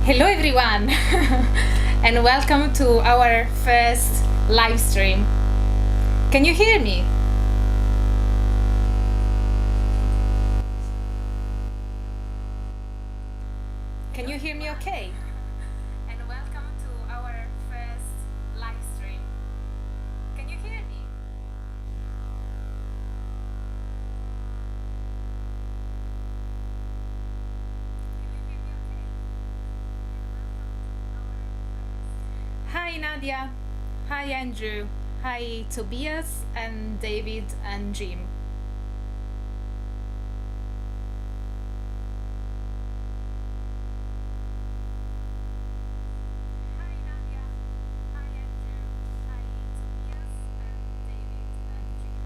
Hello everyone and welcome to our first live stream. Can you hear me? Can you hear me okay? And welcome to our first live stream. Can you hear me? Hi Nadia, hi Andrew, hi Tobias and David and Jim. Hi Nadia, hi Andrew, hi Tobias and David and Jim.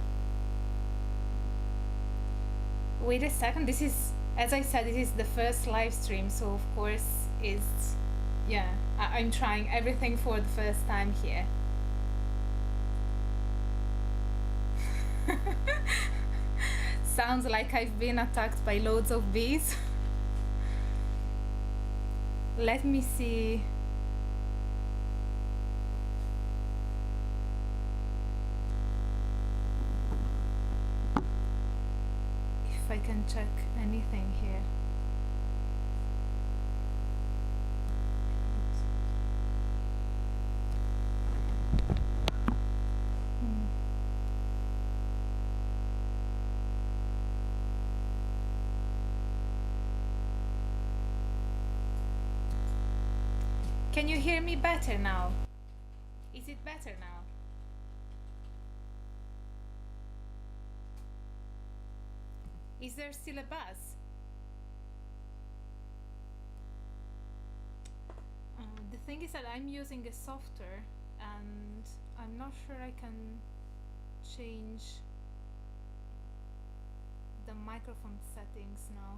Wait a second, this is, as I said, this is the first live stream, so of course it's, yeah, I'm trying everything for the first time here. Sounds like I've been attacked by loads of bees. Let me see. If I can check anything here. Can you hear me better now? Is it better now? Is there still a buzz? The thing is that I'm using a software and I'm not sure I can change the microphone settings now.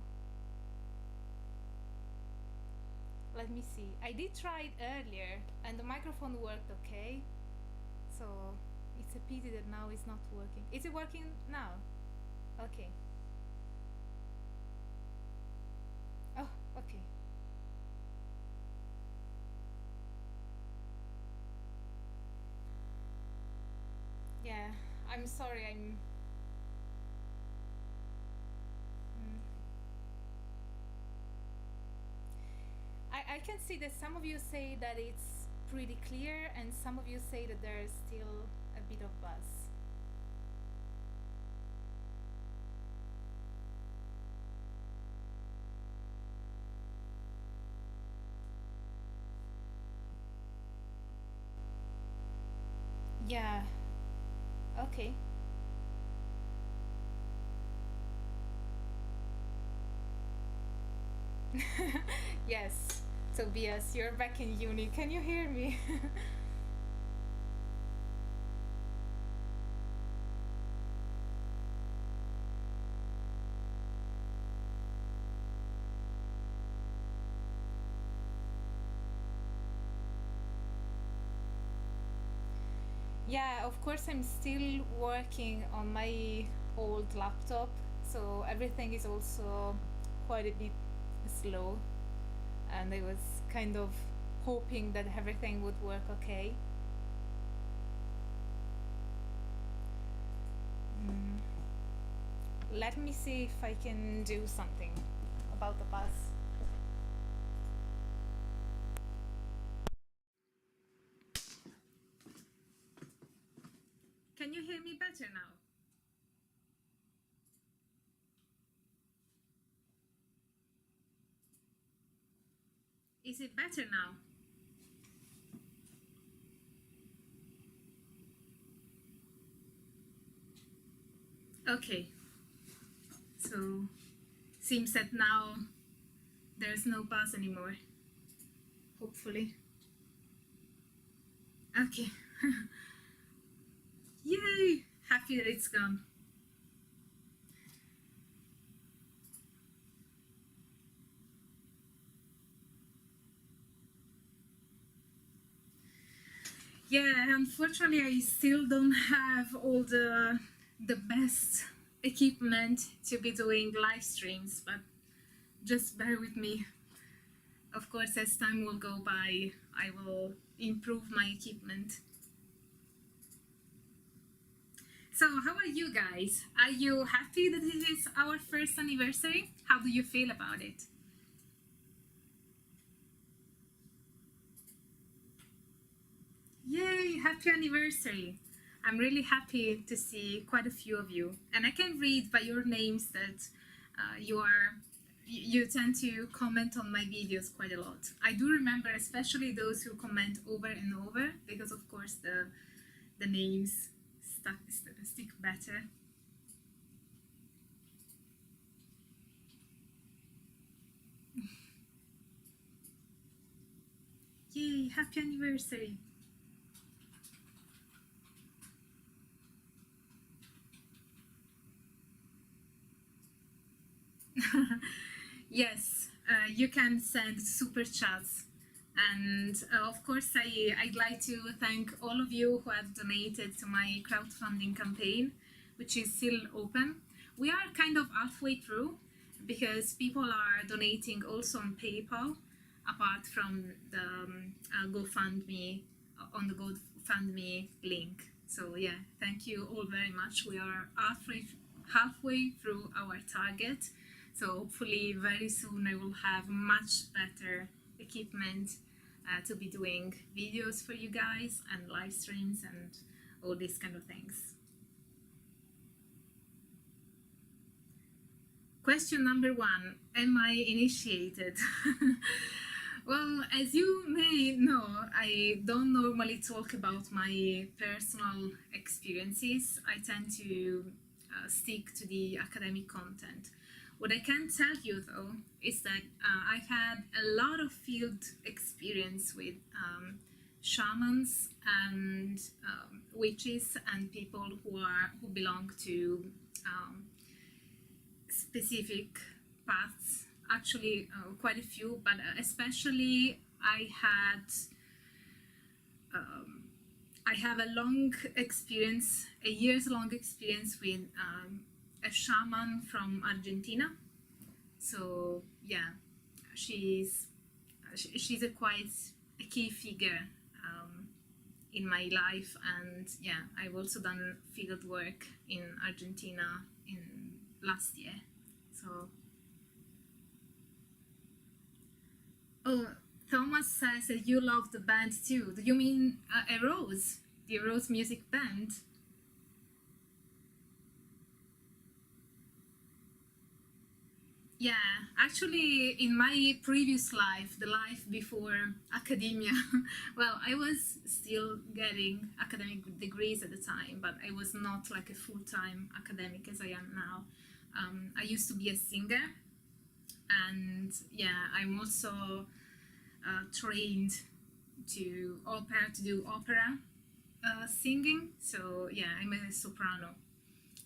Let me see. I did try it earlier and the microphone worked okay. So it's a pity that now it's not working. Is it working now? Okay. Oh, okay. Yeah, I'm sorry, I can see that some of you say that it's pretty clear and some of you say that there's still a bit of buzz. Yeah, okay. Yes, Tobias, you're back in uni. Can you hear me? Yeah, of course, I'm still working on my old laptop, so everything is also quite a bit slow. And I was kind of hoping that everything would work okay. Let me see if I can do something about the bus. Can you hear me better now? Is it better now? Okay. So, seems that now there's no buzz anymore. Hopefully. Okay. Yay! Happy that it's gone. Yeah, unfortunately I still don't have all the best equipment to be doing live streams, but just bear with me. Of course, as time will go by, I will improve my equipment. So, how are you guys? Are you happy that this is our first anniversary? How do you feel about it? Yay, happy anniversary! I'm really happy to see quite a few of you. And I can read by your names that you tend to comment on my videos quite a lot. I do remember especially those who comment over and over, because of course the names stick better. Yay, happy anniversary! Yes, you can send super chats. And of course, I'd like to thank all of you who have donated to my crowdfunding campaign, which is still open. We are kind of halfway through because people are donating also on PayPal, apart from the GoFundMe, on the GoFundMe link. So yeah, thank you all very much. We are halfway through our target. So hopefully very soon I will have much better equipment to be doing videos for you guys and live streams and all these kind of things. Question number 1, am I initiated? Well, as you may know, I don't normally talk about my personal experiences. I tend to stick to the academic content. What I can tell you though is that I've had a lot of field experience with shamans and witches and people who belong to specific paths. Actually, quite a few, but especially I have a long experience, a years-long experience with a shaman from Argentina. So yeah, she's a quite a key figure in my life, and yeah, I've also done field work in Argentina in last year. So oh, Thomas says that you love the band too. Do you mean a Rose, the Rose music band? Yeah, actually, in my previous life, the life before academia, well, I was still getting academic degrees at the time, but I was not like a full-time academic as I am now. I used to be a singer, and yeah, I'm also trained to do opera singing. So yeah, I'm a soprano.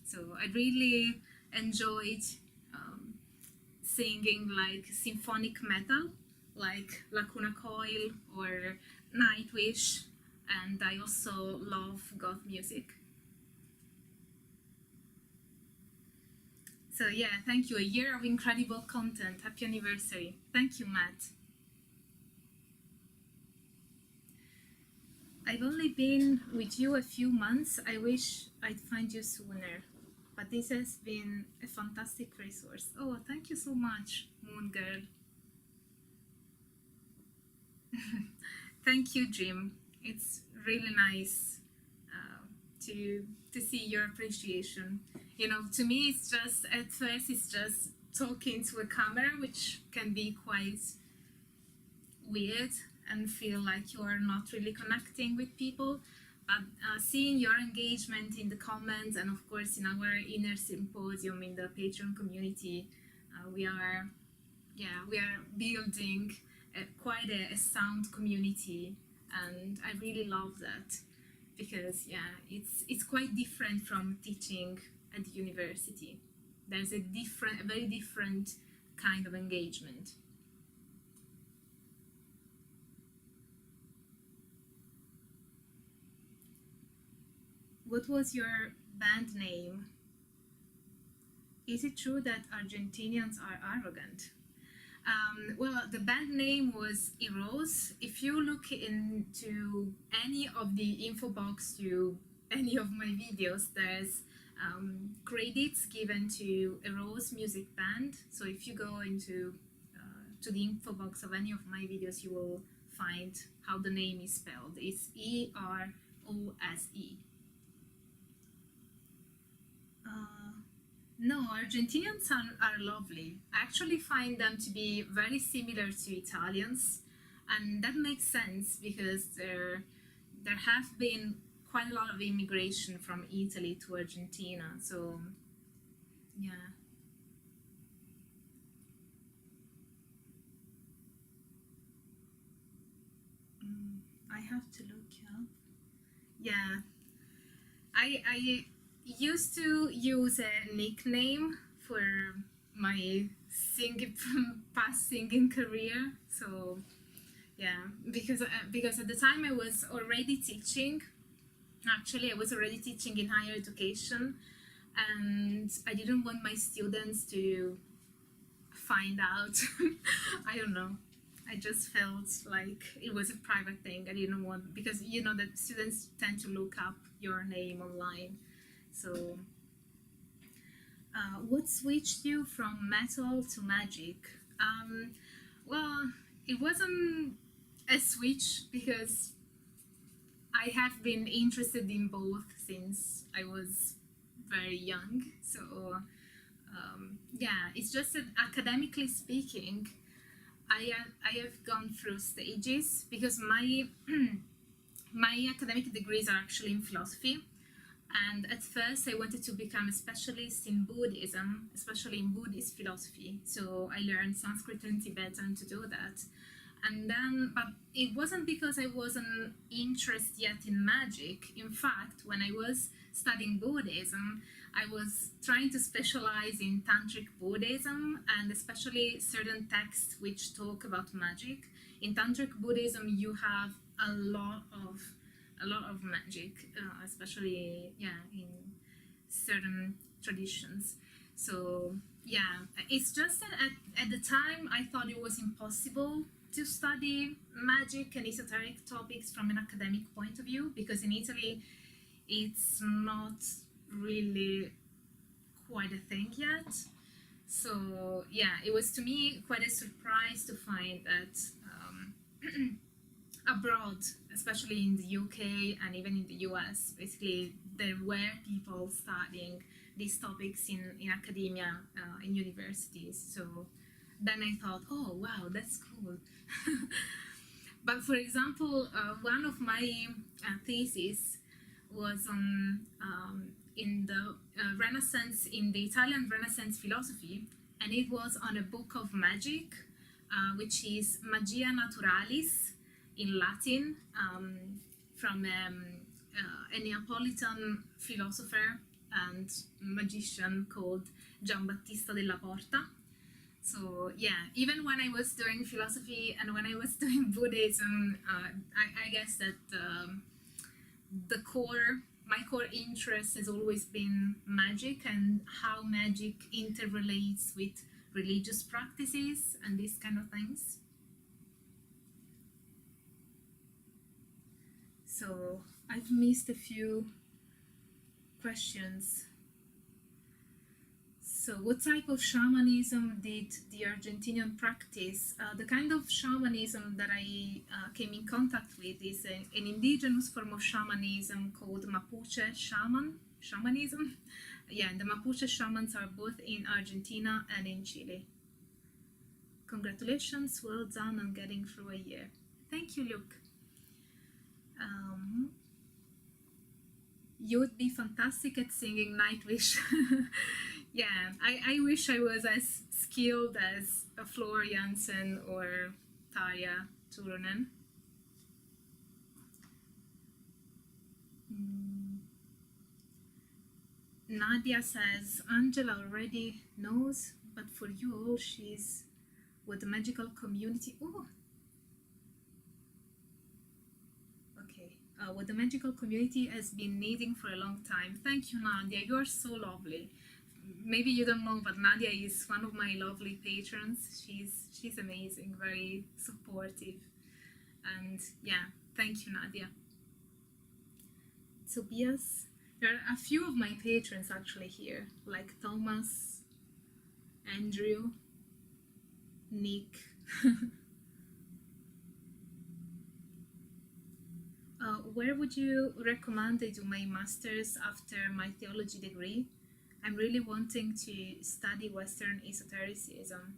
So I really enjoyed singing like symphonic metal, like Lacuna Coil or Nightwish, and I also love goth music. So yeah, thank you. A year of incredible content. Happy anniversary. Thank you, Matt. I've only been with you a few months. I wish I'd find you sooner. But this has been a fantastic resource. Oh, thank you so much, Moon Girl. Thank you, Jim. It's really nice to see your appreciation. You know, to me, it's just at first it's just talking to a camera, which can be quite weird and feel like you are not really connecting with people. But seeing your engagement in the comments and of course in our inner symposium in the Patreon community, we are building quite a sound community, and I really love that because yeah, it's quite different from teaching at the university. There's a very different kind of engagement. What was your band name? Is it true that Argentinians are arrogant? Well, the band name was Eros. If you look into any of the info box to any of my videos, there's credits given to Eros Music Band. So if you go into to the info box of any of my videos, you will find how the name is spelled. It's Erose. No, Argentinians are lovely. I actually find them to be very similar to Italians, and that makes sense because there have been quite a lot of immigration from Italy to Argentina. So, yeah. I have to look up. Yeah, I used to use a nickname for my singing past singing career. So yeah, because at the time I was already teaching. Actually, I was already teaching in higher education, and I didn't want my students to find out. I don't know. I just felt like it was a private thing. I didn't want, because you know that students tend to look up your name online. So, what switched you from metal to magic? Well, it wasn't a switch because I have been interested in both since I was very young. So, yeah, it's just that academically speaking, I have gone through stages because my my academic degrees are actually in philosophy, and at first I wanted to become a specialist in Buddhism, especially in Buddhist philosophy. So I learned Sanskrit and Tibetan to do that. And then, but it wasn't because I wasn't interested yet in magic. In fact, when I was studying Buddhism, I was trying to specialize in Tantric Buddhism, and especially certain texts which talk about magic. In Tantric Buddhism, you have a lot of magic, especially in certain traditions. So yeah, it's just that at the time I thought it was impossible to study magic and esoteric topics from an academic point of view, because in Italy it's not really quite a thing yet. So yeah, it was to me quite a surprise to find that abroad, especially in the UK and even in the US, basically there were people studying these topics in academia, in universities. So then I thought, oh wow, that's cool. But for example, one of my theses was on in the Renaissance, in the Italian Renaissance philosophy, and it was on a book of magic, which is Magia Naturalis in Latin, from a Neapolitan philosopher and magician called Giambattista della Porta. So yeah, even when I was doing philosophy and when I was doing Buddhism, I guess that my core interest has always been magic and how magic interrelates with religious practices and these kind of things. So I've missed a few questions. So what type of shamanism did the Argentinian practice? The kind of shamanism that I came in contact with is an indigenous form of shamanism called Mapuche shamanism. Yeah, and the Mapuche shamans are both in Argentina and in Chile. Congratulations, well done on getting through a year. Thank you, Luke. You would be fantastic at singing Nightwish. Yeah, I wish I was as skilled as Flor Jansen or Tarja Turunen. Nadia says, Angela already knows, but for you all, she's with the magical community. Oh, okay. What the magical community has been needing for a long time. Thank you, Nadia. You are so lovely. maybe you don't know, but Nadia is one of my lovely patrons. She's amazing, very supportive, and yeah, thank you, Nadia. Tobias, there are a few of my patrons actually here, like Thomas, Andrew, Nick. Where would you recommend I do my master's after my theology degree? I'm really wanting to study Western esotericism,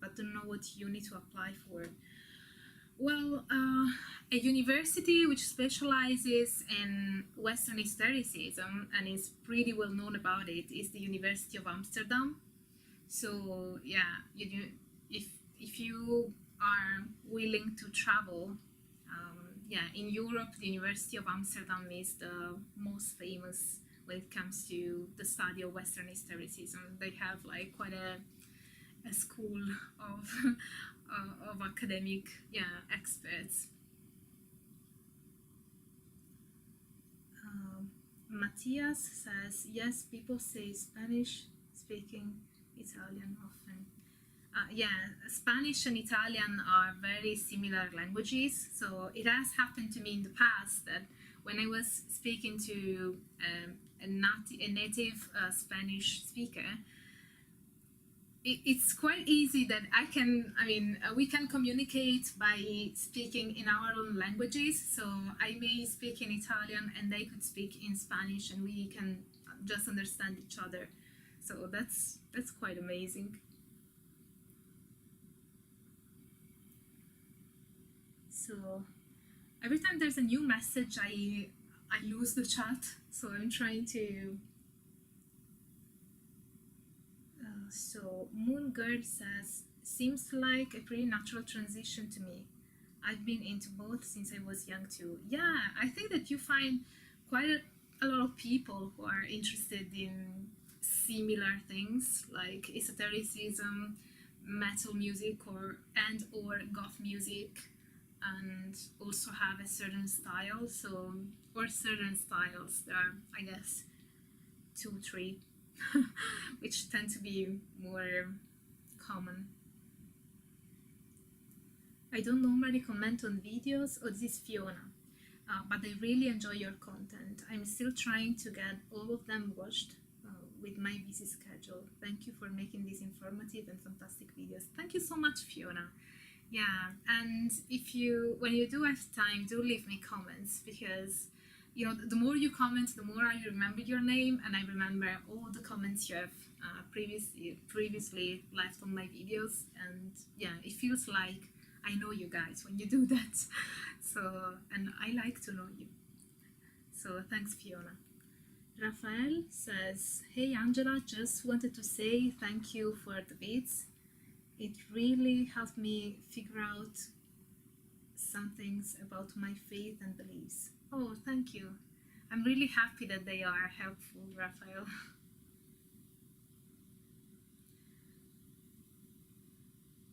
but don't know what uni to apply for. Well, a university which specializes in Western esotericism and is pretty well known about it is the University of Amsterdam. So yeah, if you are willing to travel, yeah, in Europe, the University of Amsterdam is the most famous when it comes to the study of Western esotericism. They have like quite a school of of academic, yeah, experts. Matthias says, yes, people say Spanish speaking Italian often. Yeah, Spanish and Italian are very similar languages, so it has happened to me in the past that when I was speaking to a native Spanish speaker, it's quite easy that we can communicate by speaking in our own languages. So I may speak in Italian and they could speak in Spanish and we can just understand each other. So that's quite amazing. So every time there's a new message, I lose the chat. So I'm trying to. So Moon Girl says, seems like a pretty natural transition to me. I've been into both since I was young too. Yeah, I think that you find quite a lot of people who are interested in similar things like esotericism, metal music, or goth music, and also have a certain style. So, or certain styles. There are, I guess, 2, 3. Which tend to be more common. I don't normally comment on videos, or this is Fiona, but I really enjoy your content. I'm still trying to get all of them watched with my busy schedule. Thank you for making these informative and fantastic videos. Thank you so much, Fiona. Yeah, and when you do have time, do leave me comments, because the more you comment, the more I remember your name, and I remember all the comments you have previously left on my videos. And yeah, it feels like I know you guys when you do that. So, and I like to know you. So thanks, Fiona. Rafael says, hey Angela, just wanted to say thank you for the beats. It really helped me figure out some things about my faith and beliefs. Oh, thank you. I'm really happy that they are helpful, Raphael.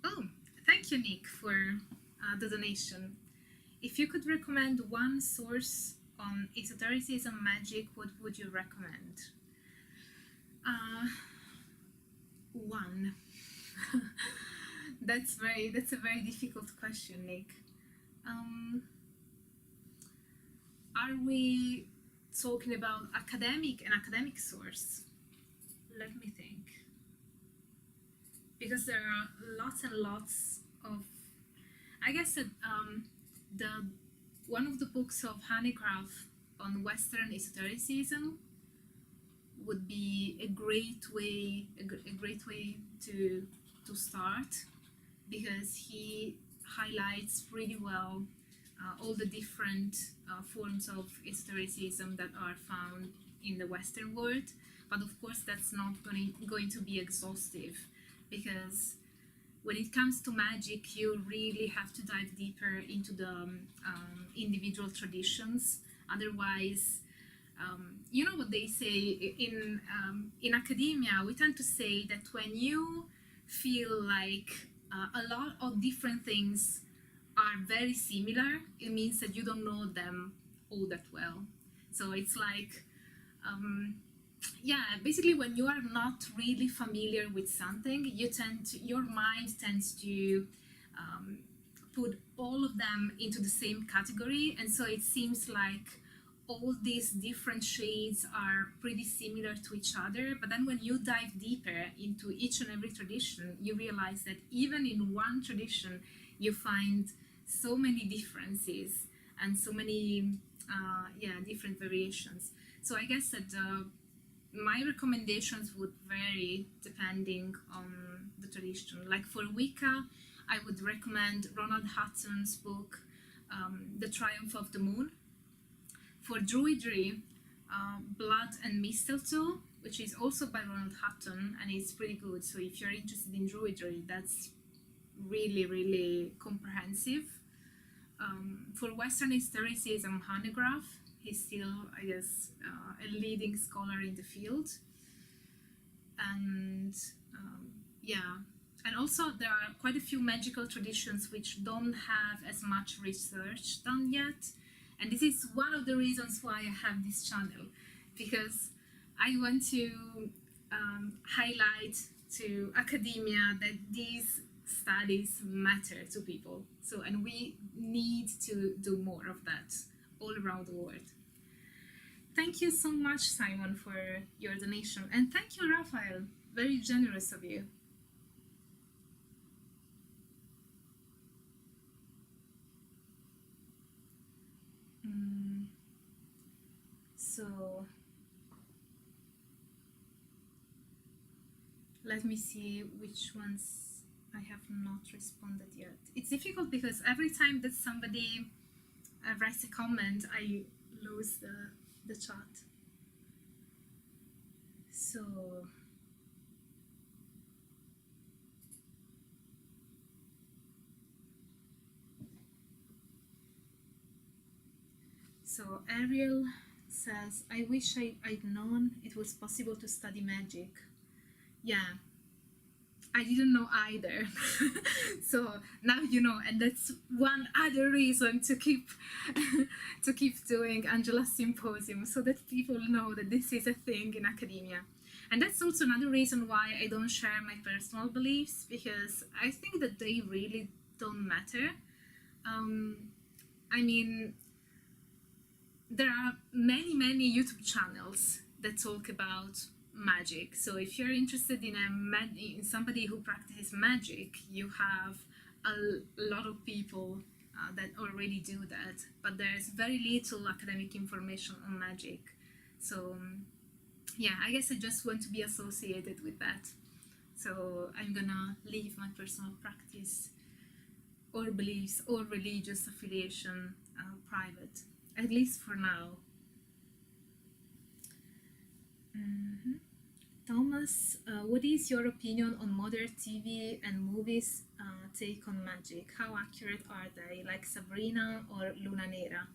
Oh, thank you, Nick, for the donation. If you could recommend one source on esotericism magic, what would you recommend? One. That's a very difficult question, Nick. Are we talking about an academic source? Let me think. Because there are lots and lots of, I guess that one of the books of Hanegraaff on Western esotericism would be a great way to start, because he highlights really well all the different forms of esotericism that are found in the Western world. But of course, that's not going to be exhaustive, because when it comes to magic, you really have to dive deeper into the individual traditions. Otherwise, you know what they say in academia, we tend to say that when you feel like a lot of different things are very similar, it means that you don't know them all that well. So it's like yeah, basically when you are not really familiar with something, your mind tends to um, put all of them into the same category, and so it seems like all these different shades are pretty similar to each other. But then when you dive deeper into each and every tradition, you realize that even in one tradition you find so many differences and so many different variations. So I guess that my recommendations would vary depending on the tradition. Like for Wicca, I would recommend Ronald Hutton's book, The Triumph of the Moon. For Druidry, Blood and Mistletoe, which is also by Ronald Hutton, and it's pretty good. So if you're interested in Druidry, that's really, really comprehensive. For Western Historicism, Hanegraaff, he's still, I guess, a leading scholar in the field. And and also there are quite a few magical traditions which don't have as much research done yet. And this is one of the reasons why I have this channel, because I want to highlight to academia that these studies matter to people. So, and we need to do more of that all around the world. Thank you so much, Simon, for your donation. And thank you, Raphael. Very generous of you. So let me see which ones I have not responded yet. It's difficult because every time that somebody writes a comment, I lose the chat. So Ariel says, I wish I'd known it was possible to study magic. Yeah, I didn't know either. So now you know, and that's one other reason to keep to keep doing Angela's Symposium, so that people know that this is a thing in academia. And that's also another reason why I don't share my personal beliefs, because I think that they really don't matter. I mean, there are many YouTube channels that talk about magic. So if you're interested in in somebody who practices magic, you have a lot of people that already do that, but there's very little academic information on magic. So yeah, I guess I just want to be associated with that. So I'm gonna leave my personal practice or beliefs or religious affiliation private, at least for now. Thomas, what is your opinion on modern TV and movies take on magic? How accurate are they, like Sabrina or Luna Nera?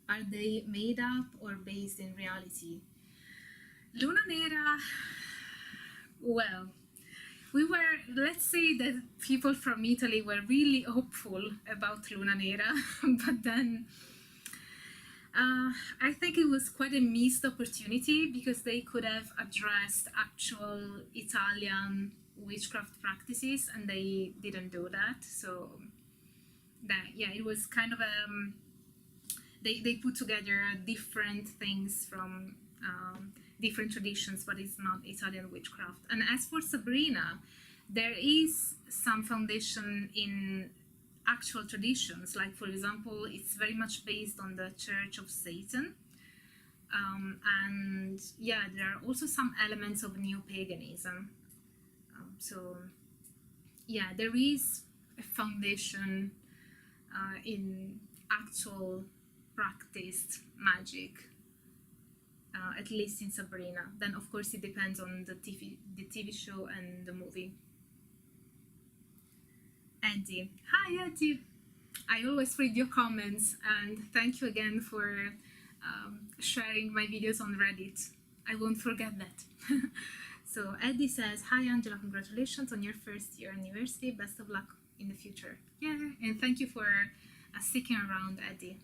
Are they made up or based in reality? Luna Nera, well, let's say that people from Italy were really hopeful about Luna Nera, but then I think it was quite a missed opportunity, because they could have addressed actual Italian witchcraft practices, and they didn't do that. So that, yeah, it was kind of they put together different things from different traditions, but it's not Italian witchcraft. And as for Sabrina, there is some foundation in actual traditions. Like, for example, it's very much based on the Church of Satan. And yeah, there are also some elements of new paganism. So yeah, there is a foundation in actual practiced magic, at least in Sabrina. Then of course it depends on the TV show and the movie. Eddie. Hi, Eddie. I always read your comments, and thank you again for sharing my videos on Reddit. I won't forget that. So Eddie says, hi Angela, congratulations on your first year anniversary. Best of luck in the future. Yeah, and thank you for sticking around, Eddie.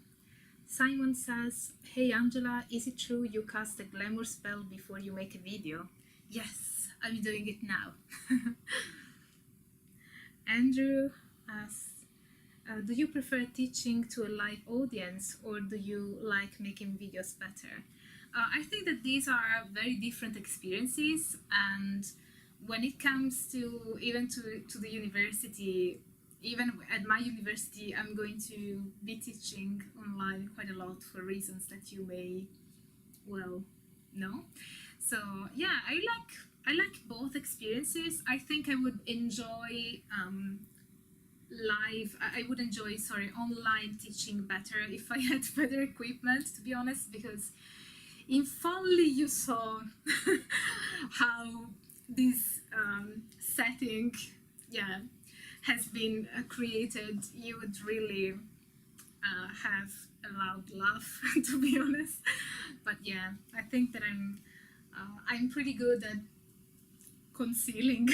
Simon says, hey Angela, is it true you cast a glamour spell before you make a video? Yes, I'm doing it now. Andrew asks, do you prefer teaching to a live audience or do you like making videos better? I think that these are very different experiences, and when it comes to even to the university, even at my university, I'm going to be teaching online quite a lot for reasons that you may well know. So yeah, I like both experiences. I think I would enjoy I would enjoy, sorry, online teaching better if I had better equipment, to be honest, because if only you saw how this setting, yeah, has been created, you would really have a loud laugh, to be honest. But yeah, I think that I'm pretty good at concealing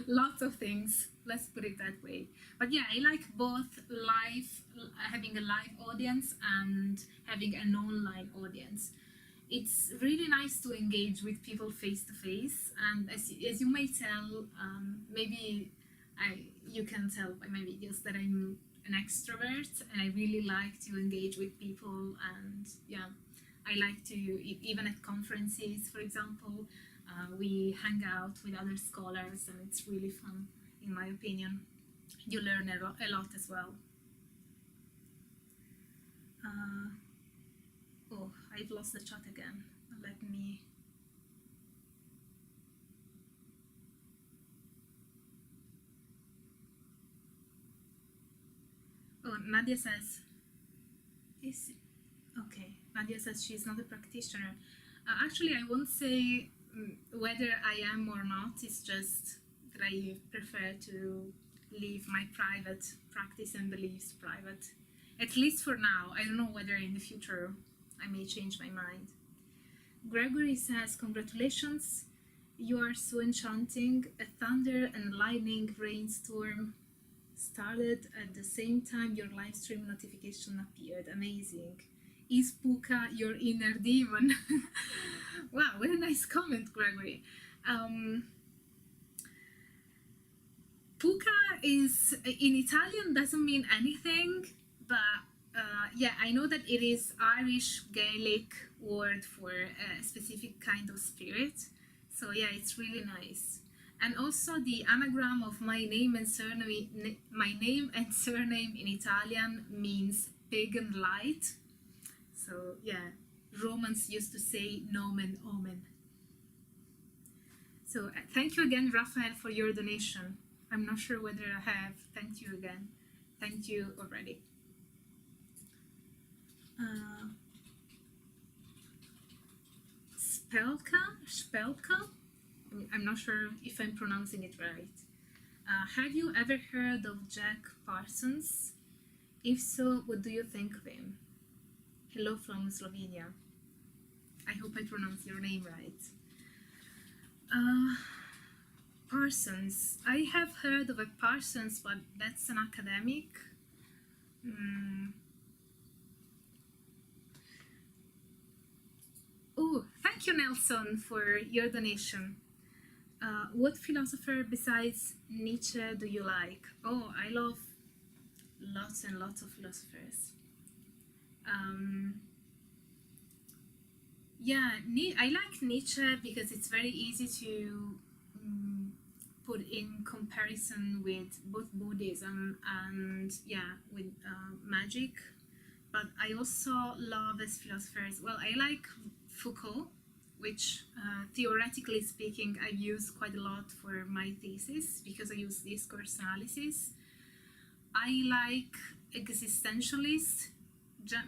lots of things, let's put it that way. But yeah, I like both having a live audience and having an online audience. It's really nice to engage with people face to face, and as you may tell, maybe you can tell by my videos that I'm an extrovert, and I really like to engage with people. And yeah, I like to, even at conferences, for example, we hang out with other scholars, and it's really fun, in my opinion. You learn a lot as well. Oh, I've lost the chat again. Let me... Oh, Nadia says... Okay, Nadia says she's not a practitioner. Actually, I won't say whether I am or not. It's just that I prefer to leave my private practice and beliefs private. At least for now. I don't know whether in the future I may change my mind. Gregory says, congratulations, you are so enchanting. A thunder and lightning rainstorm started at the same time your live stream notification appeared. Amazing. Is Puka your inner demon? Wow, what a nice comment, Gregory. Puka is, in Italian, doesn't mean anything, but yeah, I know that it is Irish Gaelic word for a specific kind of spirit. So yeah, it's really nice. And also the anagram of my name and surname in Italian means pagan light. So yeah, Romans used to say nomen omen. So thank you again, Raphael, for your donation. I'm not sure whether I have thanked you again. Thank you already. Spelka? I'm not sure if I'm pronouncing it right. Have you ever heard of Jack Parsons? If so, what do you think of him? Hello from Slovenia. I hope I pronounced your name right. Parsons. I have heard of a Parsons, but that's an academic. Oh, thank you, Nelson, for your donation. What philosopher besides Nietzsche do you like? Oh, I love lots and lots of philosophers. Yeah, I like Nietzsche because it's very easy to put in comparison with both Buddhism and with magic. But I also love as philosophers. Well, I like Foucault, which theoretically speaking I use quite a lot for my thesis because I use discourse analysis. I like existentialists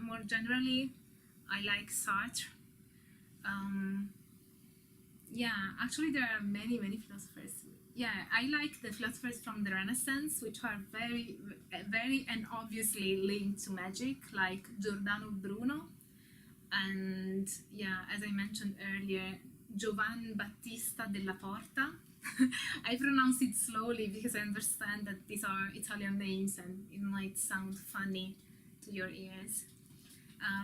more generally. I like Sartre. Yeah, actually there are many philosophers. Yeah, I like the philosophers from the Renaissance, which are very and obviously linked to magic, like Giordano Bruno, and yeah, as I mentioned earlier, Giovan Battista della Porta. I pronounce it slowly because I understand that these are Italian names and it might sound funny to your ears.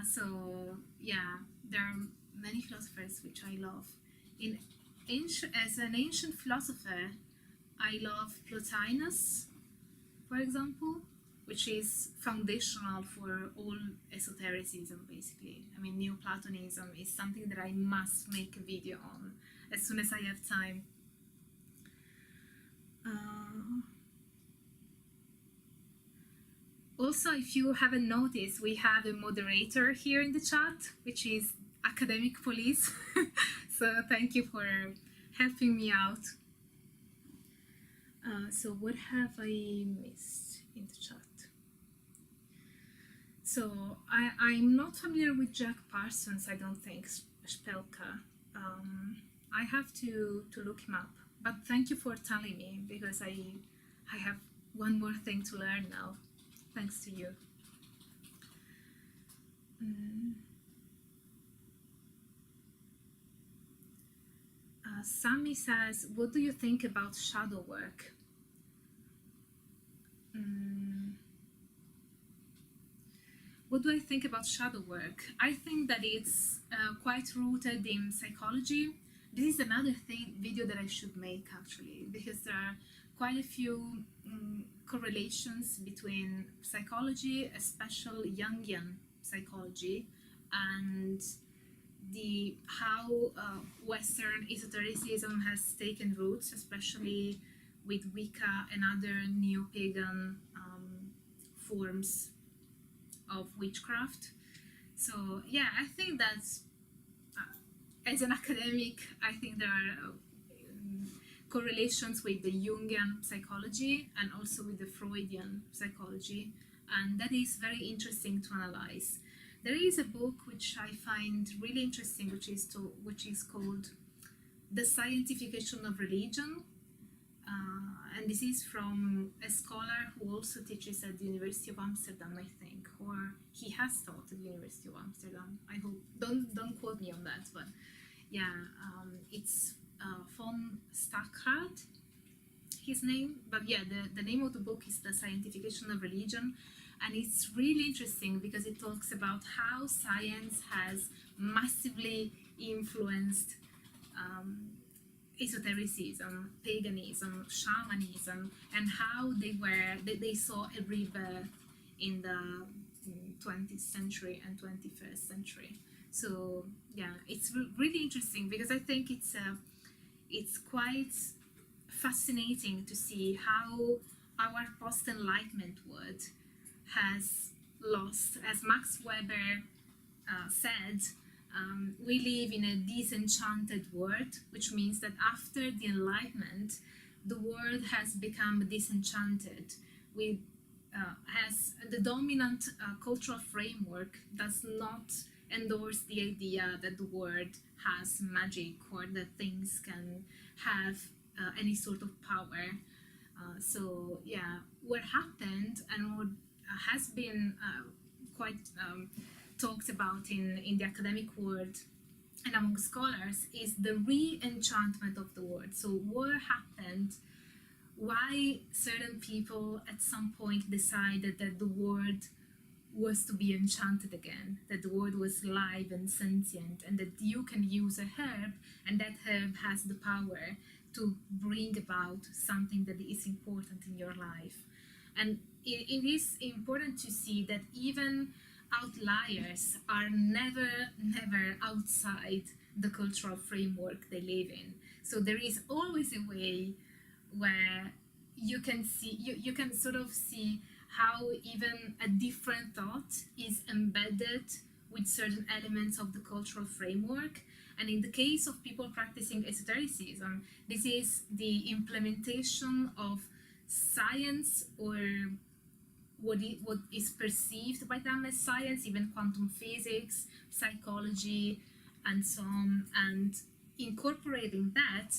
So yeah, there are many philosophers which I love. In as an ancient philosopher, I love Plotinus, for example, which is foundational for all esotericism, basically. I mean, Neoplatonism is something that I must make a video on as soon as I have time. Also, if you haven't noticed, we have a moderator here in the chat, which is Academic Police. So thank you for helping me out. So what have I missed in the chat? So I'm not familiar with Jack Parsons, I don't think, Spelka. I have to look him up. But thank you for telling me, because I have one more thing to learn now, thanks to you. Sammy says, what do you think about shadow work? What do I think about shadow work? I think that it's quite rooted in psychology. This is another video that I should make, actually, because there are quite a few correlations between psychology, especially Jungian psychology, and how Western esotericism has taken roots, especially with Wicca and other neo-pagan forms of witchcraft. So yeah, I think that's as an academic, I think there are correlations with the Jungian psychology and also with the Freudian psychology, and that is very interesting to analyze. There is a book which I find really interesting, which is called The Scientification of Religion, and this is from a scholar who also teaches at the University of Amsterdam, I think, or he has taught at the University of Amsterdam. I hope, don't quote me on that, but yeah, it's von Stackhart, his name. But yeah, the name of the book is The Scientification of Religion, and it's really interesting because it talks about how science has massively influenced esotericism, paganism, shamanism, and how they saw a rebirth in the 20th century and 21st century. So yeah, it's really interesting because I think it's quite fascinating to see how our post-enlightenment world has lost, as Max Weber said, we live in a disenchanted world, which means that after the Enlightenment, the world has become disenchanted. Has the dominant cultural framework does not endorse the idea that the world has magic or that things can have any sort of power. So yeah, what happened and what has been quite talked about in the academic world and among scholars is the re-enchantment of the world. So what happened? Why certain people at some point decided that the world was to be enchanted again, that the world was live and sentient, and that you can use a herb and that herb has the power to bring about something that is important in your life. And it is important to see that even outliers are never outside the cultural framework they live in. So there is always a way where you can see, you can sort of see how even a different thought is embedded with certain elements of the cultural framework. And in the case of people practicing esotericism, this is the implementation of science, or what is perceived by them as science, even quantum physics, psychology, and so on. And incorporating that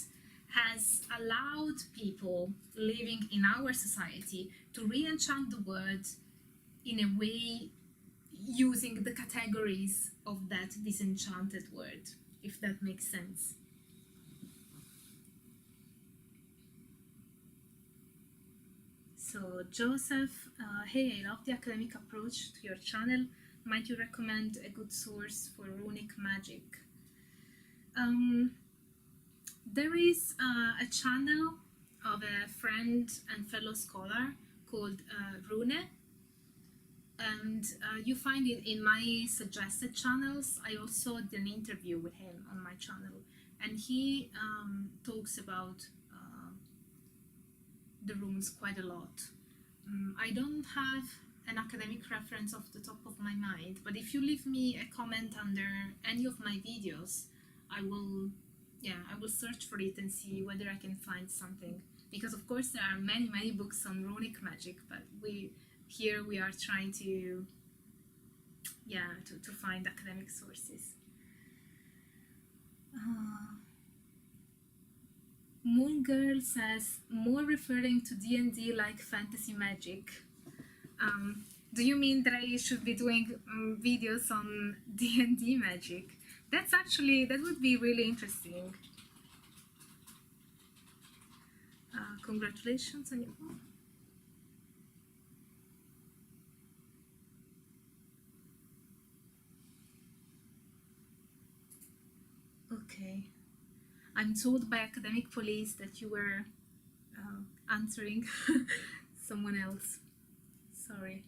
has allowed people living in our society to re-enchant the world in a way using the categories of that disenchanted word, if that makes sense. So Joseph, hey, I love the academic approach to your channel. might you recommend a good source for runic magic? There is a channel of a friend and fellow scholar called Rune, and you find it in my suggested channels. I also did an interview with him on my channel, and he talks about the runes quite a lot. I don't have an academic reference off the top of my mind, but if you leave me a comment under any of my videos, I will search for it and see whether I can find something, because of course there are many books on runic magic, but we are trying to find academic sources. Moon Girl says, more referring to D&D like fantasy magic. Do you mean that I should be doing videos on D&D magic? That would be really interesting. Congratulations on your book. Okay. I'm told by academic police that you were answering someone else. Sorry.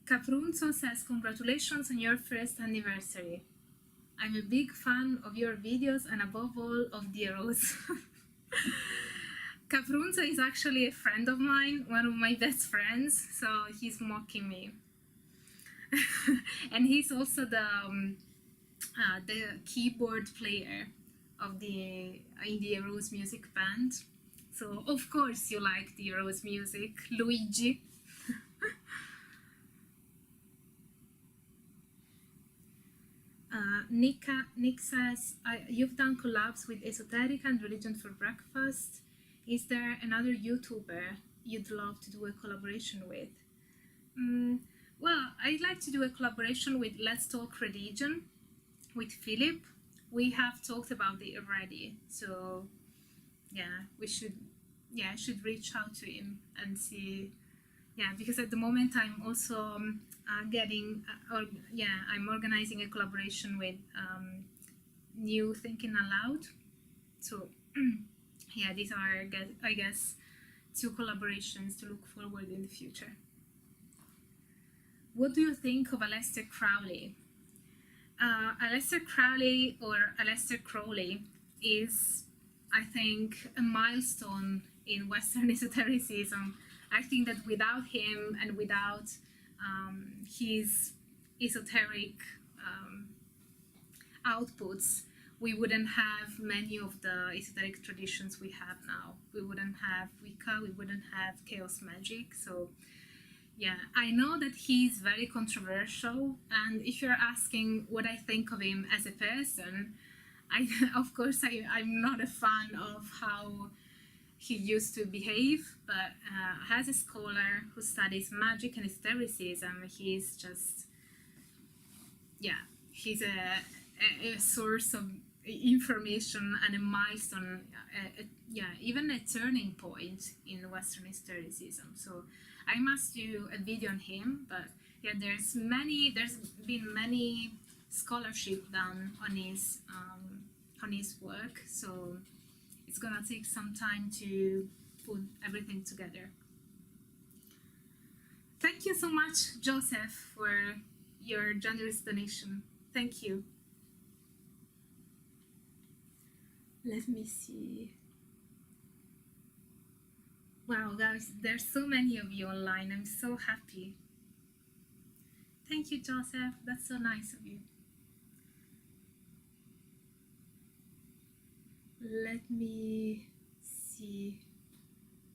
Caprunzo says, congratulations on your first anniversary. I'm a big fan of your videos and above all of the Rose. Caprunzo is actually a friend of mine, one of my best friends, so he's mocking me. And he's also the keyboard player of in the Rose music band. So of course you like the Rose music, Luigi. Nick says, you've done collabs with esoteric and religion for breakfast. Is there another YouTuber you'd love to do a collaboration with? Well, I'd like to do a collaboration with Let's Talk Religion, with Philip. We have talked about it already, so yeah, I should reach out to him and see. Yeah, because at the moment I'm also I'm organizing a collaboration with New Thinking Aloud. So yeah, these are, I guess, 2 collaborations to look forward in the future. What do you think of Aleister Crowley? Aleister Crowley, or Aleister Crowley, is, I think, a milestone in Western esotericism. I think that without him and without his esoteric outputs, we wouldn't have many of the esoteric traditions we have now. We wouldn't have Wicca, we wouldn't have chaos magic. So yeah, I know that he's very controversial, and if you're asking what I think of him as a person, of course I'm not a fan of how he used to behave, but as a scholar who studies magic and esotericism, he's just, he's a source of information and a milestone, even a turning point in Western esotericism. So I must do a video on him, but yeah, there's been many scholarship done on his work, so it's gonna take some time to put everything together. Thank you so much, Joseph, for your generous donation. Thank you. Let me see. Wow, guys, there's so many of you online. I'm so happy. Thank you, Joseph. That's so nice of you. Let me see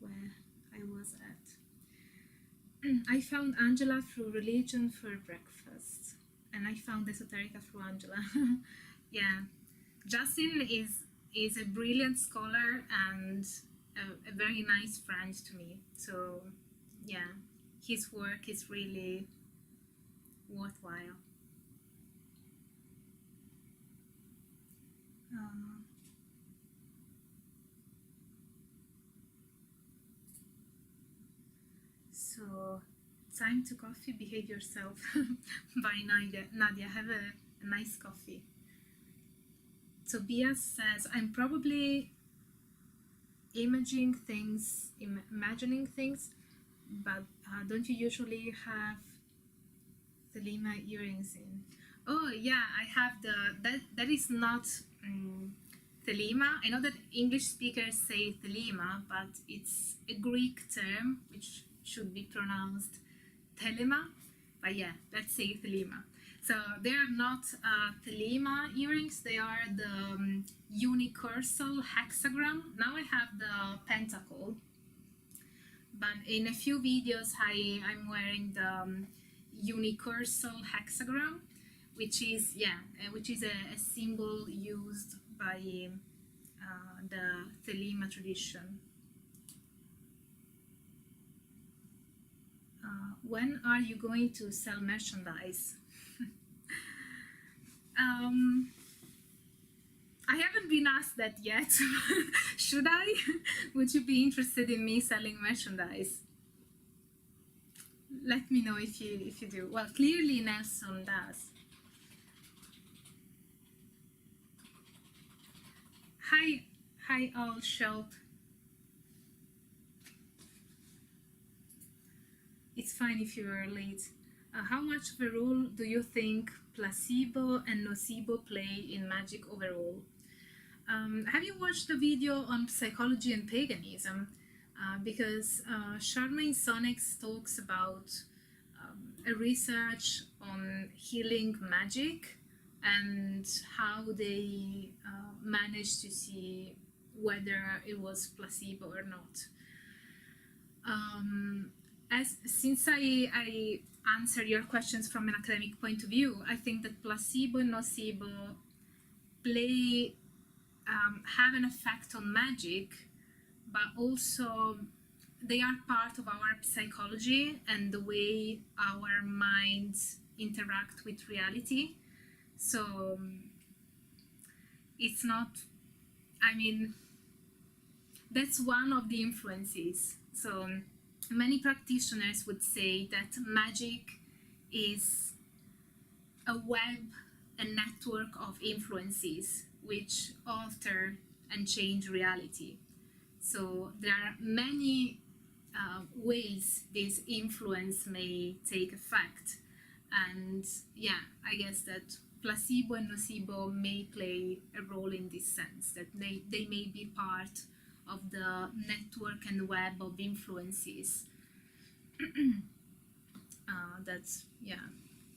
where I was at. I found Angela through religion for breakfast, and I found Esoterica through Angela. Yeah, Justin is a brilliant scholar and a very nice friend to me. So yeah, his work is really worthwhile. So Time to coffee, behave yourself. By Nadia, have a nice coffee. Tobias says, I'm probably imagining things, but don't you usually have Thelema earrings in? Oh yeah, I have that is not Thelema. I know that English speakers say Thelema, but it's a Greek term which should be pronounced Thelema. But yeah, let's say Thelema. So they are not Thelema earrings, they are the unicursal hexagram. Now I have the pentacle, but in a few videos I'm wearing the unicursal hexagram, which is a symbol used by the Thelema tradition. When are you going to sell merchandise? I haven't been asked that yet. Should I? Would you be interested in me selling merchandise? Let me know if you do. Well, clearly Nelson does. Hi all, Shelp. It's fine if you are late. How much of a role do you think placebo and nocebo play in magic overall? Have you watched the video on psychology and paganism? Because Charmaine Sonics talks about a research on healing magic and how they managed to see whether it was placebo or not. Since I answer your questions from an academic point of view, I think that placebo and nocebo have an effect on magic, but also they are part of our psychology and the way our minds interact with reality. So it's not, I mean, that's one of the influences. So many practitioners would say that magic is a web, a network of influences which alter and change reality. So there are many ways this influence may take effect. And yeah, I guess that placebo and nocebo may play a role in this sense, that they may be part of the network and web of influences that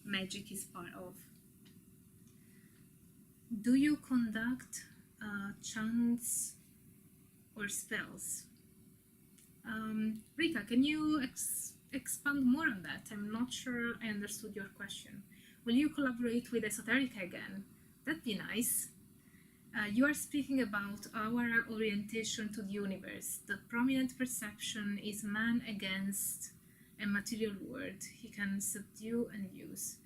magic is part of. Do you conduct chants or spells? Rika, can you expand more on that? I'm not sure I understood your question. Will you collaborate with Esoterica again? That'd be nice. You are speaking about our orientation to the universe. The prominent perception is man against a material world he can subdue and use.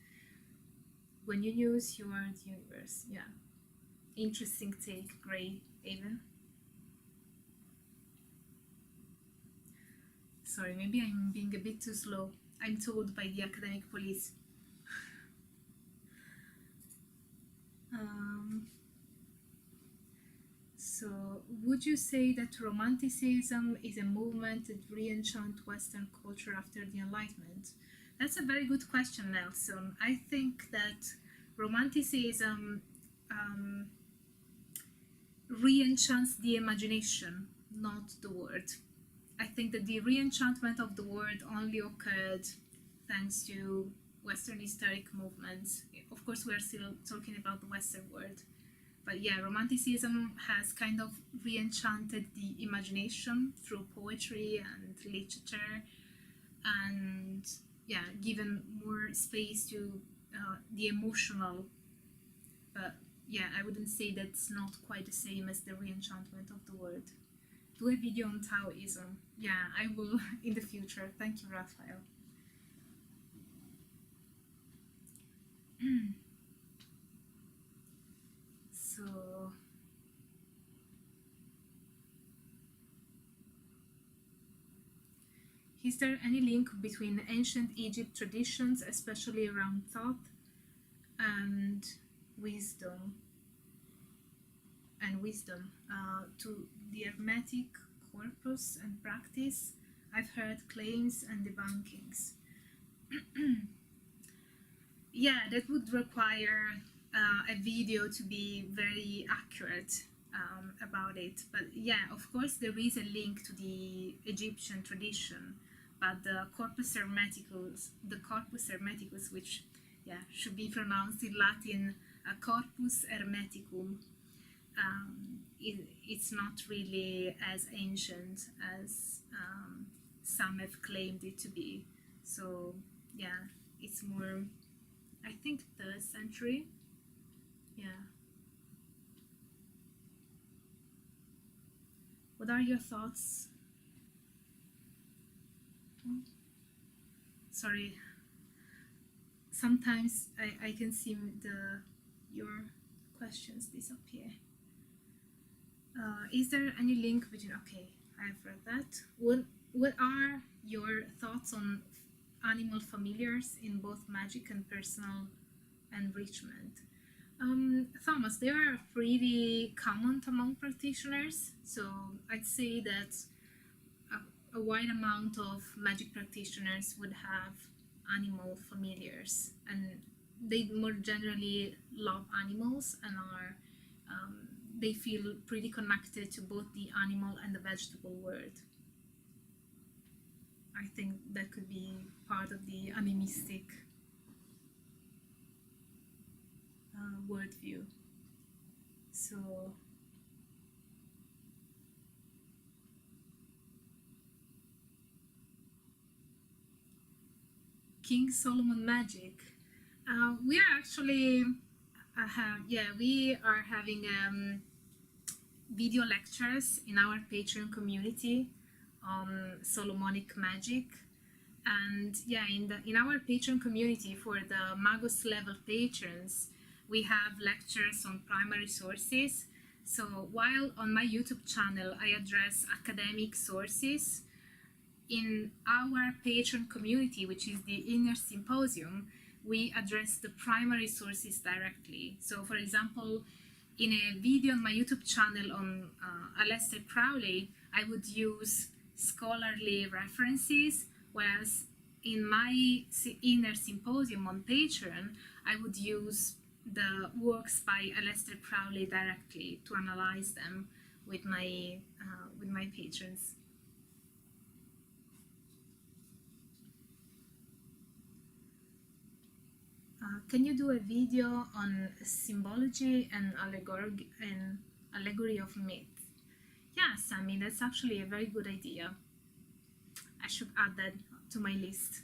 When you use, you are the universe. Yeah. Interesting take, Grey Aven. Sorry, maybe I'm being a bit too slow. I'm told by the academic police. So, would you say that Romanticism is a movement that re-enchant Western culture after the Enlightenment? That's a very good question, Nelson. I think that Romanticism re-enchants the imagination, not the word. I think that the re-enchantment of the word only occurred thanks to Western historic movements. Of course, we are still talking about the Western world. But yeah, Romanticism has kind of re-enchanted the imagination through poetry and literature, and yeah, given more space to the emotional. But yeah, I wouldn't say that's not quite the same as the re-enchantment of the word. Do a video on Taoism. Yeah, I will in the future. Thank you, Raphael. So Is there any link between ancient Egypt traditions, especially around thought and wisdom, to the hermetic corpus and practice? I've heard claims and debunkings. Yeah, that would require a video to be very accurate about it. But yeah, of course there is a link to the Egyptian tradition, but the corpus hermeticus, which should be pronounced in Latin corpus hermeticum, it's not really as ancient as some have claimed it to be. So yeah, it's more, I think, 3rd century. Yeah. What are your thoughts? Sorry, sometimes I can see your questions disappear. Is there any link between, okay, I've read that. What are your thoughts on animal familiars in both magic and personal enrichment? Thomas, they are pretty common among practitioners, so I'd say that a wide amount of magic practitioners would have animal familiars, and they more generally love animals and are they feel pretty connected to both the animal and the vegetable world. I think that could be part of the animistic worldview. So King Solomon magic. We are actually we are having video lectures in our Patreon community on Solomonic magic, and in our Patreon community for the Magos level patrons, we have lectures on primary sources. So while on my YouTube channel I address academic sources, in our Patreon community, which is the Inner Symposium, we address the primary sources directly. So for example, in a video on my YouTube channel on Aleister Crowley, I would use scholarly references, whereas in my Inner Symposium on Patreon, I would use the works by Aleister Crowley directly to analyze them with my patrons. Can you do a video on symbology and allegory of myth? Yeah, Sammy, that's actually a very good idea. I should add that to my list.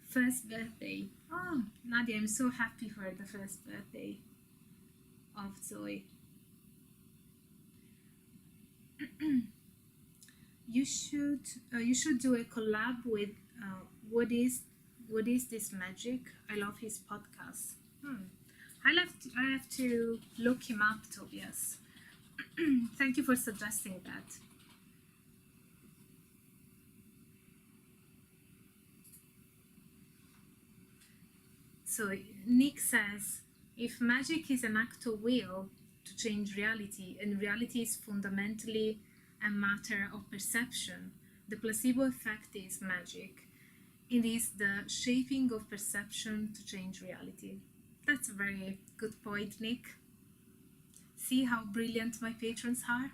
First birthday. Oh, Nadia, I'm so happy for the first birthday of Zoe. You should do a collab with what is this magic? I love his podcast. I have to look him up, Tobias. Thank you for suggesting that. So Nick says, if magic is an act of will to change reality, and reality is fundamentally a matter of perception, the placebo effect is magic. It is the shaping of perception to change reality. That's a very good point, Nick. See how brilliant my patrons are?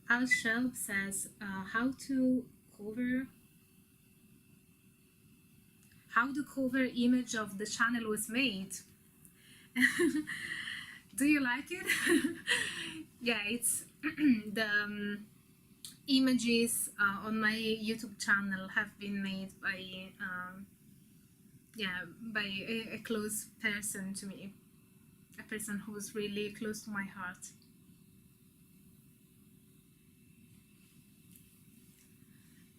Al Shelb says, how the cover image of the channel was made. Do you like it? Yeah, it's the images on my YouTube channel have been made by a close person to me, a person who's really close to my heart.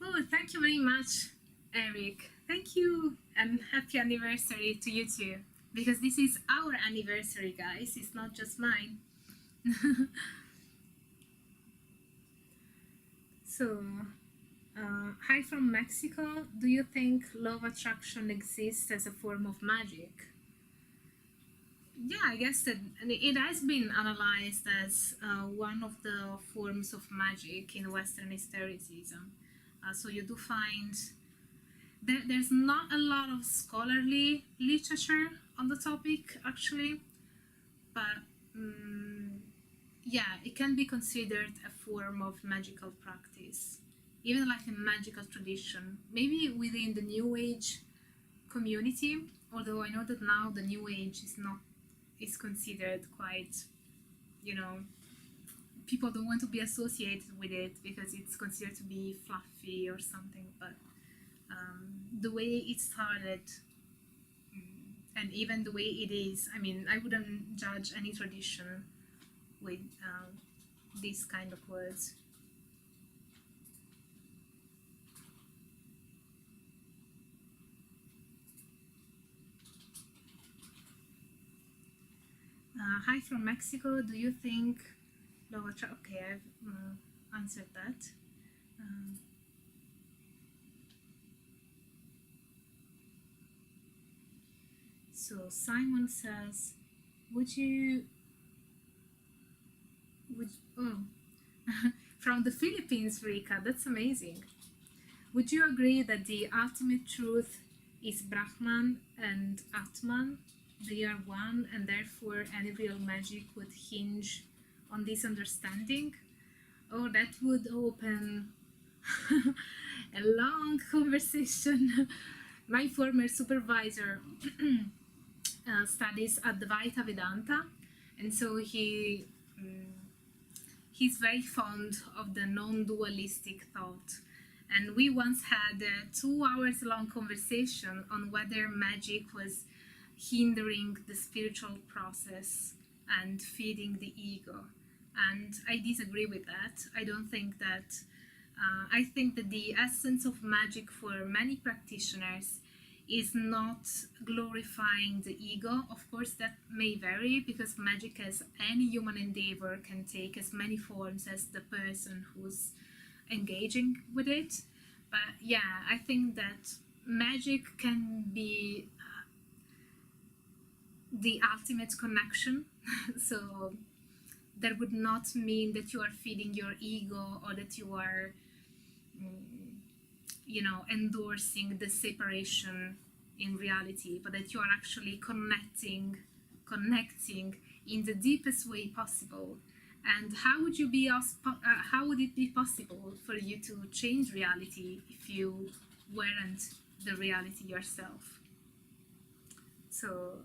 Oh, thank you very much, Eric. Thank you, and happy anniversary to you too, because this is our anniversary, guys. It's not just mine. So, hi from Mexico. Do you think love attraction exists as a form of magic? Yeah, I guess that it has been analyzed as one of the forms of magic in Western mysticism. So you do find there's not a lot of scholarly literature on the topic, actually, but yeah, it can be considered a form of magical practice, even like a magical tradition, maybe within the New Age community. Although I know that now the New Age is considered quite, you know, people don't want to be associated with it because it's considered to be fluffy or something. But the way it started, and even the way it is, I mean, I wouldn't judge any tradition with these kind of words. Hi from Mexico. Do you think law attraction? Okay, I've answered that. So Simon says, would you would oh from the Philippines, Rika? That's amazing. Would you agree that the ultimate truth is Brahman and Atman? They are one, and therefore any real magic would hinge on this understanding? Oh, that would open a long conversation. My former supervisor studies Advaita Vedanta, and so he's very fond of the non-dualistic thought. And we once had a 2 hours long conversation on whether magic was hindering the spiritual process and feeding the ego. And I disagree with that. I don't think that. I think that the essence of magic for many practitioners is not glorifying the ego. Of course, that may vary because magic, as any human endeavor, can take as many forms as the person who's engaging with it. But yeah, I think that magic can be the ultimate connection. So that would not mean that you are feeding your ego or that you are endorsing the separation in reality, but that you are actually connecting in the deepest way possible. And how would it be possible for you to change reality if you weren't the reality yourself? So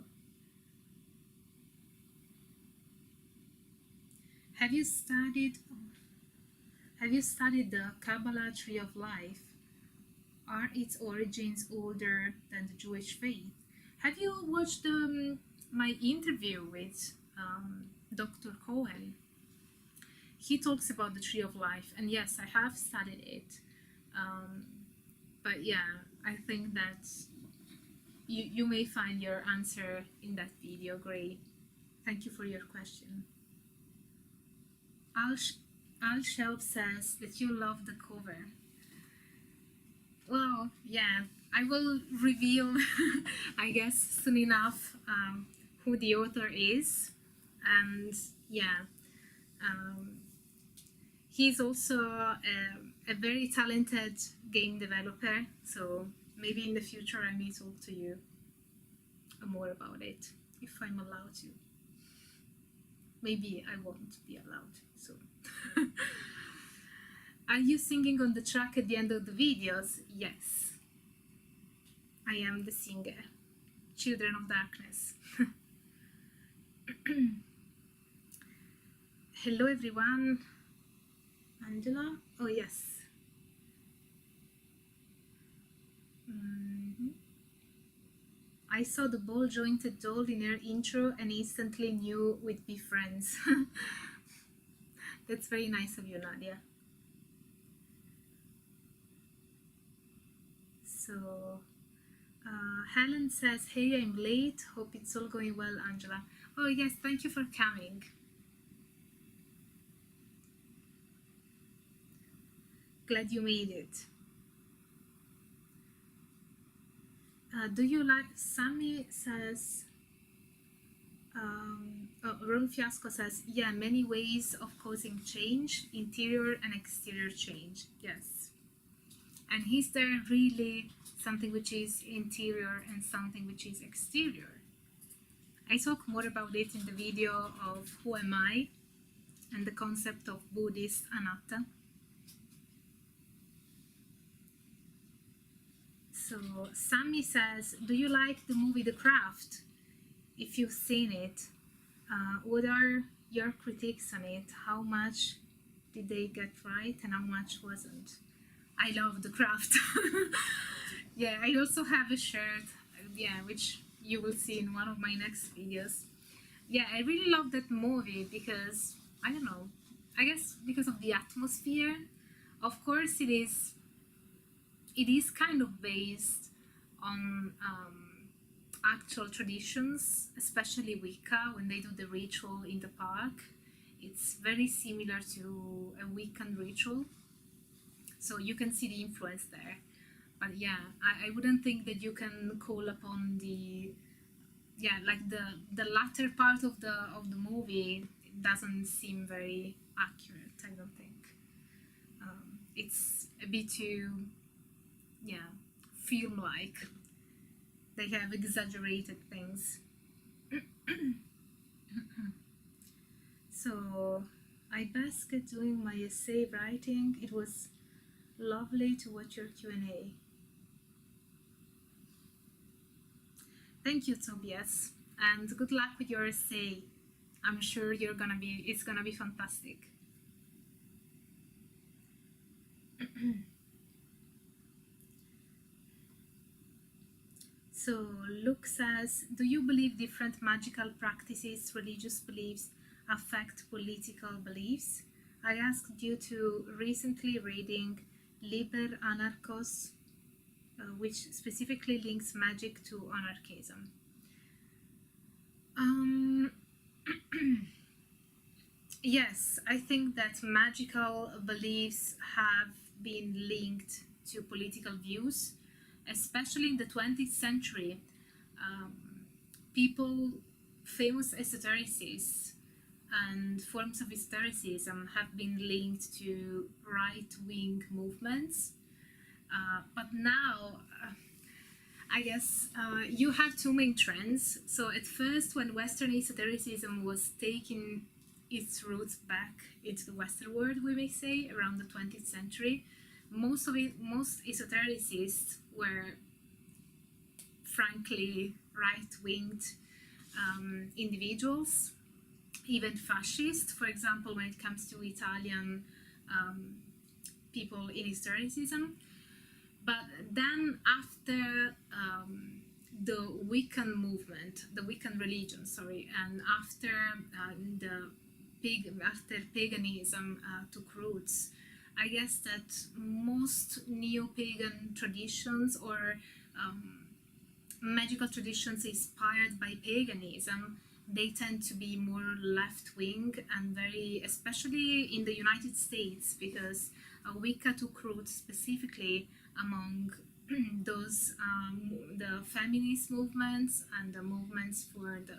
have you studied the Kabbalah tree of life? Are its origins older than the Jewish faith? Have you watched my interview with Dr. Cohen? He talks about the tree of life, and yes, I have studied it. But yeah, I think that you may find your answer in that video, Gray. Thank you for your question. Al Shelf says that you love the cover. Well, yeah, I will reveal, I guess, soon enough who the author is. And yeah, he's also a very talented game developer. So maybe in the future I may talk to you more about it, if I'm allowed to. Maybe I won't be allowed, so. Are you singing on the track at the end of the videos? Yes. I am the singer. Children of Darkness. Hello everyone. Angela? Oh yes. I saw the ball-jointed doll in her intro and instantly knew we'd be friends. That's very nice of you, Nadia. So, Helen says, hey, I'm late. Hope it's all going well, Angela. Oh yes, thank you for coming. Glad you made it. Do you like, Sammy says, Ron Fiasco says, yeah, many ways of causing change, interior and exterior change. Yes. And is there really something which is interior and something which is exterior? I talk more about it in the video of Who Am I and the concept of Buddhist anatta. So Sammy says, do you like the movie The Craft? If you've seen it, what are your critiques on it? How much did they get right and how much wasn't? I love The Craft. Yeah, I also have a shirt, yeah, which you will see in one of my next videos. Yeah, I really love that movie because, I don't know, I guess because of the atmosphere. Of course, it is kind of based on actual traditions, especially Wicca, when they do the ritual in the park. It's very similar to a Wiccan ritual, so you can see the influence there. But yeah, I wouldn't think that you can call upon the, yeah, like the latter part of the movie. It doesn't seem very accurate, I don't think. It's a bit too, yeah, film-like. They have exaggerated things. So I best get doing my essay writing. It was lovely to watch your Q&A. Thank you, Tobias, and good luck with your essay. I'm sure it's gonna be fantastic. So Luke says, do you believe different magical practices, religious beliefs affect political beliefs? I asked due to recently reading Liber Anarchos, which specifically links magic to anarchism. Yes, I think that magical beliefs have been linked to political views, especially in the 20th century. People, famous esotericists and forms of esotericism have been linked to right-wing movements. But now, I guess you have two main trends. So at first, when Western esotericism was taking its roots back into the Western world, we may say, around the 20th century, most esotericists were frankly right-winged individuals, even fascist, for example, when it comes to Italian people in esotericism. But then after the Wiccan movement, the Wiccan religion, and after after paganism took roots, I guess that most neo-pagan traditions or magical traditions inspired by paganism, they tend to be more left-wing and very, especially in the United States, because Wicca took roots specifically among those the feminist movements and the movements for the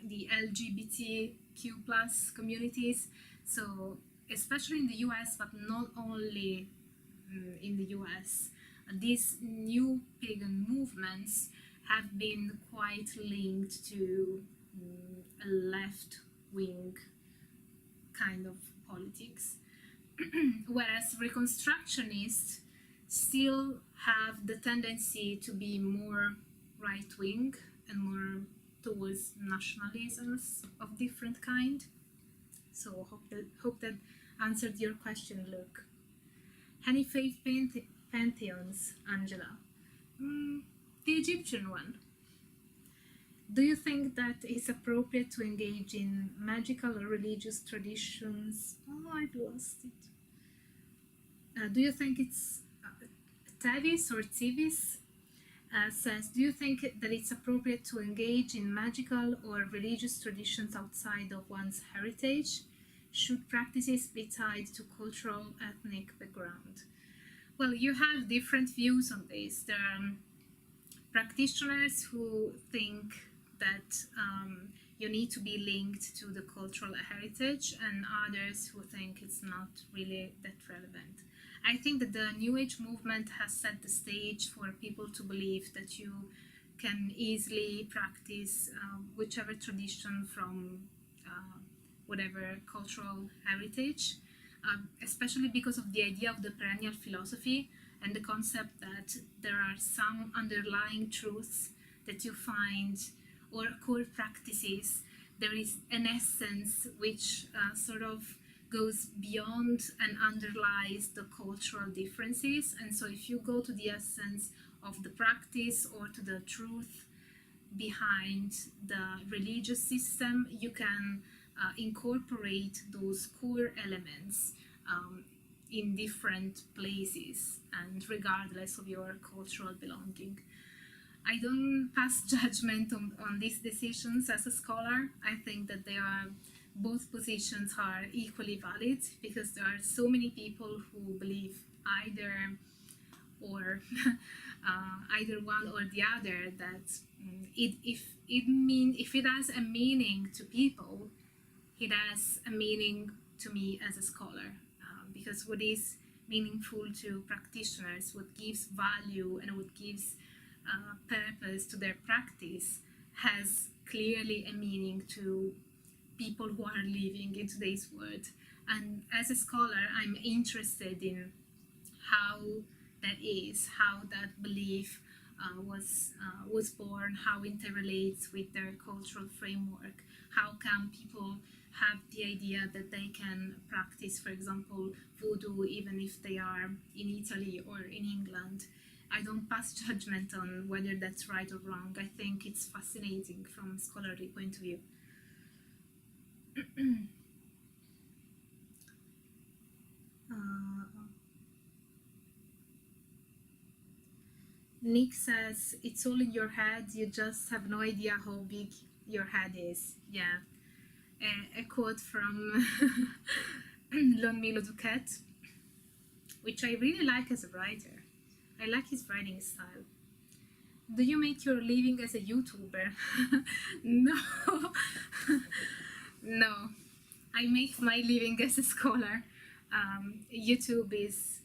the LGBTQ plus communities. So especially in the US, but not only in the US, these new pagan movements have been quite linked to a left-wing kind of politics. Whereas Reconstructionists still have the tendency to be more right-wing and more towards nationalisms of different kind. So hope that answered your question, Luke. Any faith pantheons, Angela? The Egyptian one. Do you think that it's appropriate to engage in magical or religious traditions? Oh, I've lost it. Do you think it's Tavis or Tivis says, do you think that it's appropriate to engage in magical or religious traditions outside of one's heritage? should practices be tied to cultural ethnic background? Well, you have different views on this. There are practitioners who think that you need to be linked to the cultural heritage, and others who think it's not really that relevant. I think that the New Age movement has set the stage for people to believe that you can easily practice whichever tradition from whatever cultural heritage, especially because of the idea of the perennial philosophy and the concept that there are some underlying truths that you find, or core practices. There is an essence which sort of goes beyond and underlies the cultural differences. And so if you go to the essence of the practice or to the truth behind the religious system, you can incorporate those core elements in different places and regardless of your cultural belonging. I don't pass judgment on these decisions as a scholar. I think that they are, both positions are equally valid, because there are so many people who believe either or either one or the other, that if it has a meaning to people, it has a meaning to me as a scholar, because what is meaningful to practitioners, what gives value and what gives purpose to their practice, has clearly a meaning to people who are living in today's world. And as a scholar, I'm interested in how that is, how that belief was born, how it interrelates with their cultural framework. How can people have the idea that they can practice, for example, voodoo, even if they are in Italy or in England? I don't pass judgment on whether that's right or wrong. I think it's fascinating from a scholarly point of view. Nick says, it's all in your head, you just have no idea how big your head is. Yeah. A quote from Milo Duquette, which I really like as a writer. I like his writing style. Do you make your living as a YouTuber? No. No. I make my living as a scholar. YouTube is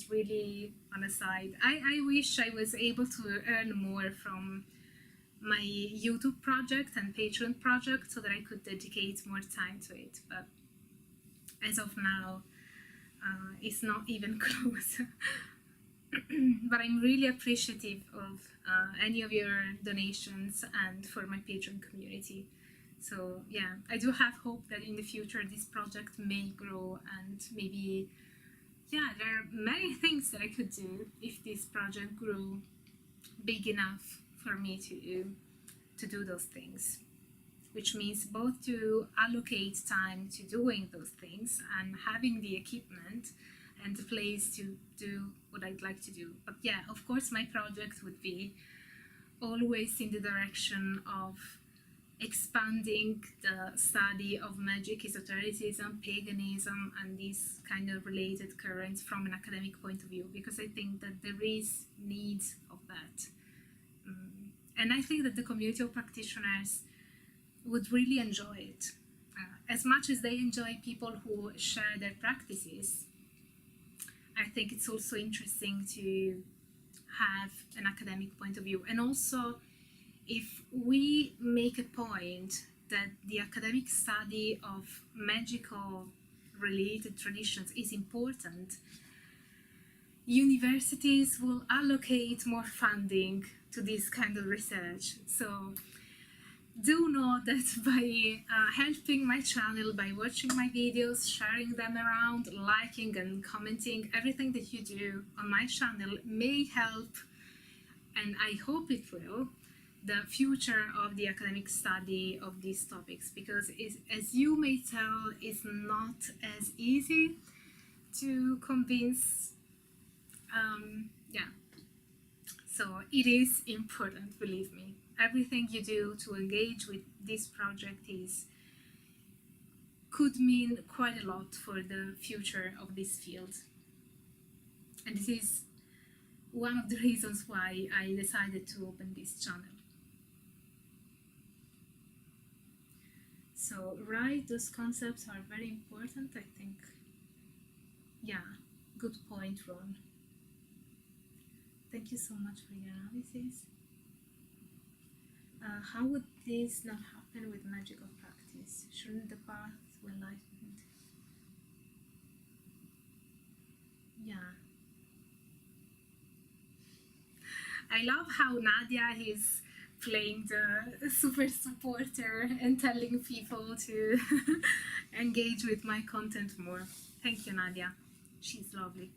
really on a side. I wish I was able to earn more from my YouTube project and Patreon project so that I could dedicate more time to it. But as of now, it's not even close. But I'm really appreciative of any of your donations and for my Patreon community. So yeah, I do have hope that in the future this project may grow, and maybe, yeah, there are many things that I could do if this project grew big enough for me to do those things, which means both to allocate time to doing those things and having the equipment and the place to do what I'd like to do. But yeah, of course, my project would be always in the direction of expanding the study of magic, esotericism, paganism, and these kind of related currents from an academic point of view, because I think that there is need of that. And I think that the community of practitioners would really enjoy it. As much as they enjoy people who share their practices, I think it's also interesting to have an academic point of view. And also, if we make a point that the academic study of magical related traditions is important, universities will allocate more funding to this kind of research. So do know that by helping my channel, by watching my videos, sharing them around, liking and commenting, everything that you do on my channel may help, and I hope it will, the future of the academic study of these topics, because as you may tell, it's not as easy to convince. So it is important, believe me. Everything you do to engage with this project is could mean quite a lot for the future of this field. And this is one of the reasons why I decided to open this channel. So, right, those concepts are very important, I think. Yeah, good point, Ron. Thank you so much for your analysis. How would this not happen with magical practice? Shouldn't the path to enlightenment? Yeah. I love how Nadia is playing the super supporter and telling people to engage with my content more. Thank you, Nadia. She's lovely.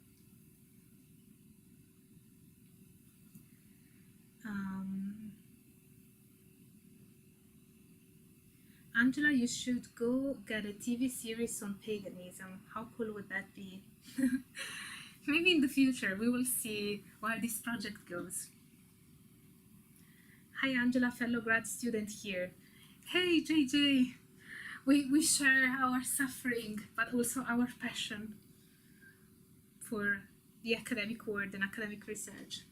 Angela, you should go get a TV series on paganism. How cool would that be? Maybe in the future we will see where this project goes. Hi Angela, fellow grad student here. Hey JJ, we share our suffering but also our passion for the academic world and academic research.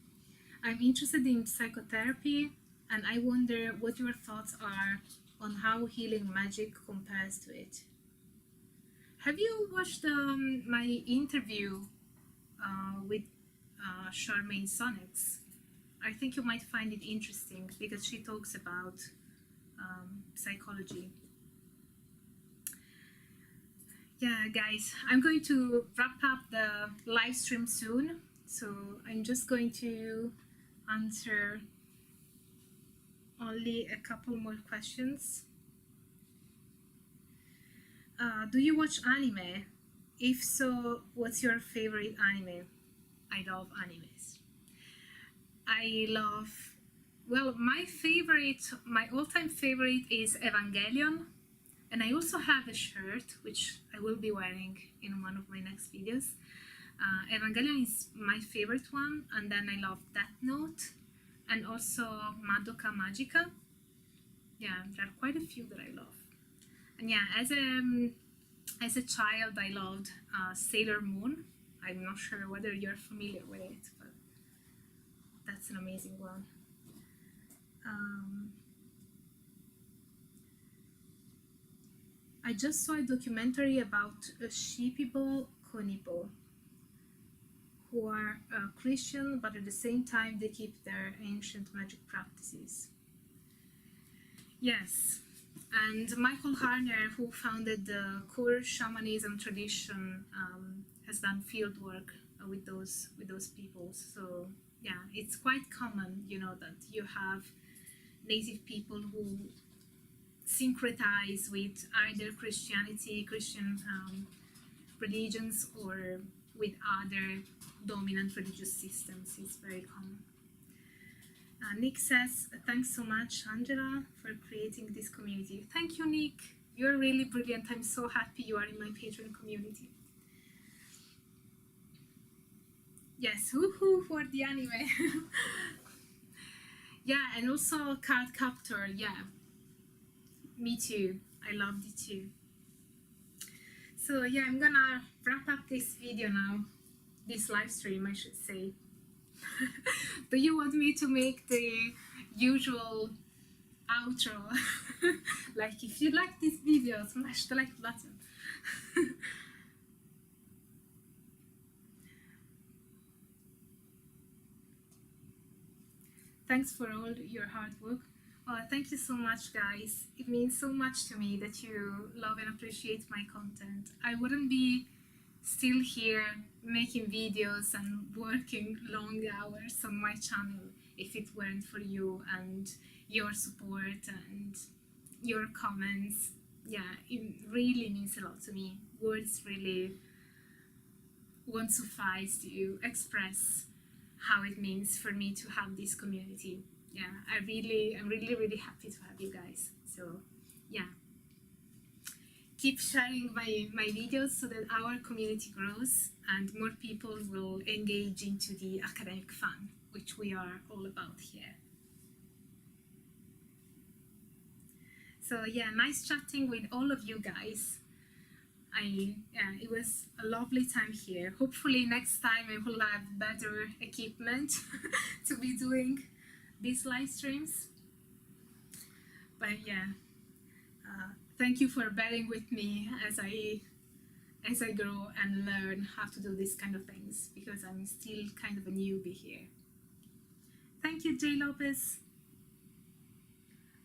I'm interested in psychotherapy and I wonder what your thoughts are on how healing magic compares to it. Have you watched my interview with Charmaine Sonnets? I think you might find it interesting because she talks about psychology. Yeah, guys, I'm going to wrap up the live stream soon, so I'm just going to answer only a couple more questions. Do you watch anime? If so, what's your favorite anime? I love animes. I love, well, my all-time favorite is Evangelion, and I also have a shirt which I will be wearing in one of my next videos. Evangelion is my favorite one, and then I love Death Note and also Madoka Magica. Yeah, there are quite a few that I love. And yeah, as a child I loved Sailor Moon. I'm not sure whether you're familiar with it, but that's an amazing one. I just saw a documentary about sheepible Konibo, who are Christian, but at the same time they keep their ancient magic practices. Yes, and Michael Harner, who founded the core shamanism tradition, has done field work with those people. So yeah, it's quite common, you know, that you have native people who syncretize with either Christian religions or with other dominant religious systems. It's very common. Nick says, thanks so much, Angela, for creating this community. Thank you, Nick. You're really brilliant. I'm so happy you are in my Patreon community. Yes, woohoo for the anime. Yeah, and also Card Captor. Yeah, me too. I loved it too. So yeah, I'm gonna wrap up this video now. This live stream, I should say. Do you want me to make the usual outro? Like, if you like this video, smash the like button. Thanks for all your hard work. Thank you so much, guys. It means so much to me that you love and appreciate my content. I wouldn't be still here making videos and working long hours on my channel if it weren't for you and your support and your comments. Yeah, it really means a lot to me. Words really won't suffice to express how it means for me to have this community. Yeah, I'm really happy to have you guys. So yeah, keep sharing my videos so that our community grows and more people will engage into the academic fun, which we are all about here. So yeah, nice chatting with all of you guys. Yeah, it was a lovely time here. Hopefully next time I will have better equipment to be doing these live streams. But yeah, thank you for bearing with me as I grow and learn how to do these kind of things, because I'm still kind of a newbie here. Thank you, Jay Lopez.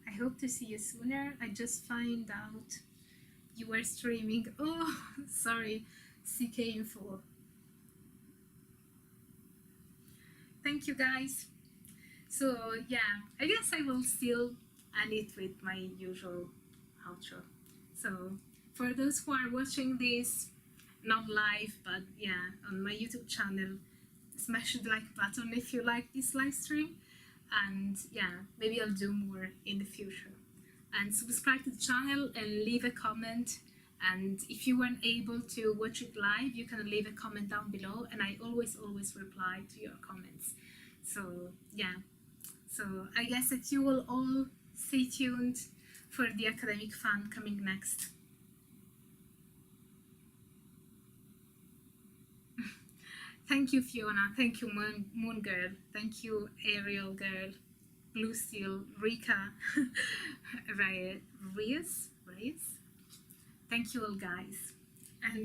I hope to see you sooner. I just find out you were streaming. Oh, sorry, CK Info. Thank you, guys. So yeah, I guess I will still end it with my usual outro. So for those who are watching this, not live, but yeah, on my YouTube channel, smash the like button if you like this live stream. And yeah, maybe I'll do more in the future. And subscribe to the channel and leave a comment. And if you weren't able to watch it live, you can leave a comment down below, and I always reply to your comments. So yeah, so I guess that you will all stay tuned for the academic fun coming next. Thank you, Fiona. Thank you, Moon Girl. Thank you, Ariel Girl, Blue Steel, Rika, Reyes. Thank you all, guys. And